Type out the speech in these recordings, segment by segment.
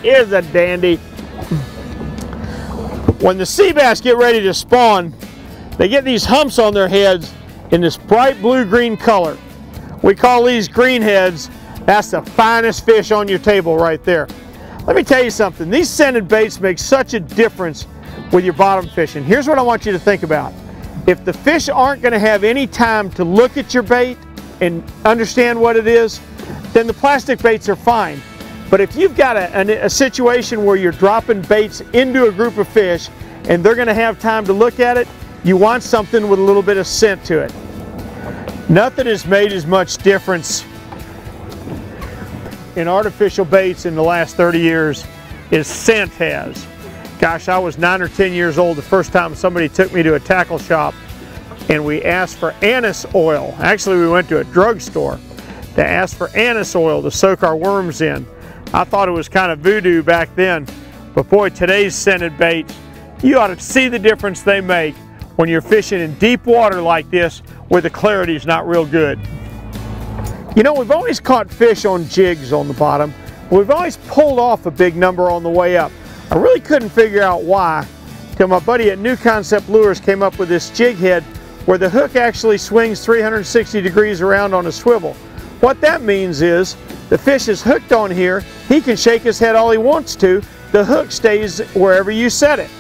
is a dandy. When the sea bass get ready to spawn, they get these humps on their heads in this bright blue-green color. We call these greenheads. That's the finest fish on your table right there. Let me tell you something. These scented baits make such a difference with your bottom fishing. Here's what I want you to think about. If the fish aren't going to have any time to look at your bait and understand what it is, then the plastic baits are fine. But if you've got a situation where you're dropping baits into a group of fish and they're going to have time to look at it, you want something with a little bit of scent to it. Nothing has made as much difference in artificial baits in the last 30 years as scent has. Gosh, I was 9 or 10 years old the first time somebody took me to a tackle shop and we asked for anise oil. Actually, we went to a drugstore to ask for anise oil to soak our worms in. I thought it was kind of voodoo back then, but boy, today's scented baits, you ought to see the difference they make when you're fishing in deep water like this where the clarity is not real good. You know, we've always caught fish on jigs on the bottom. We've always pulled off a big number on the way up. I really couldn't figure out why till my buddy at New Concept Lures came up with this jig head where the hook actually swings 360 degrees around on a swivel. What that means is the fish is hooked on here, he can shake his head all he wants to, the hook stays wherever you set it.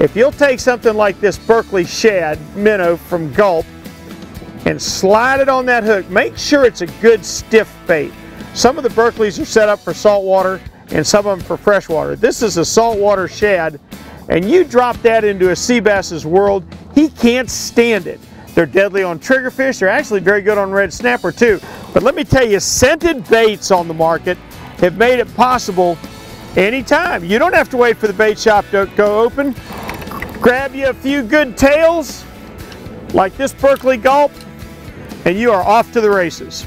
If you'll take something like this Berkeley shad minnow from Gulp and slide it on that hook, make sure it's a good stiff bait. Some of the Berkeleys are set up for saltwater and some of them for freshwater. This is a saltwater shad, and you drop that into a sea bass's world, he can't stand it. They're deadly on triggerfish. They're actually very good on red snapper too. But let me tell you, scented baits on the market have made it possible anytime. You don't have to wait for the bait shop to go open. Grab you a few good tails like this Berkeley Gulp and you are off to the races.